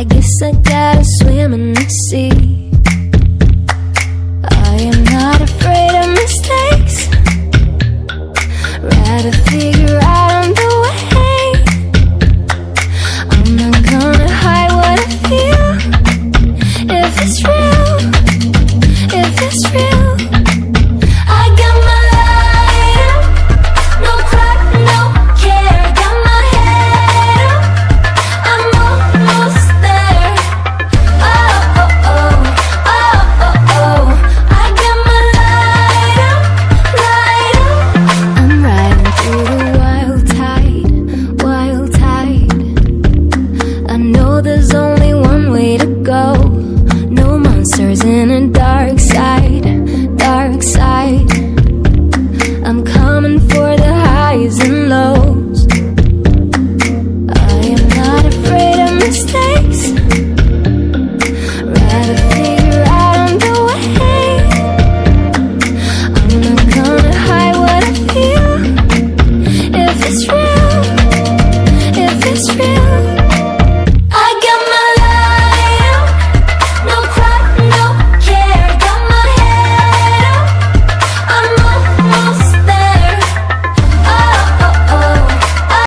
I guess I gotta swim in the sea. I am not afraid of mistakes. Rather figure out on the way. I'm not gonna hide what I feel. If it's real, if it's real, I got my light up, no cry, no care. Got my head up, I'm almost there. Oh, oh, oh, oh, oh, oh. I got my light up, light up. I'm riding through the wild tide, wild tide. I know there's only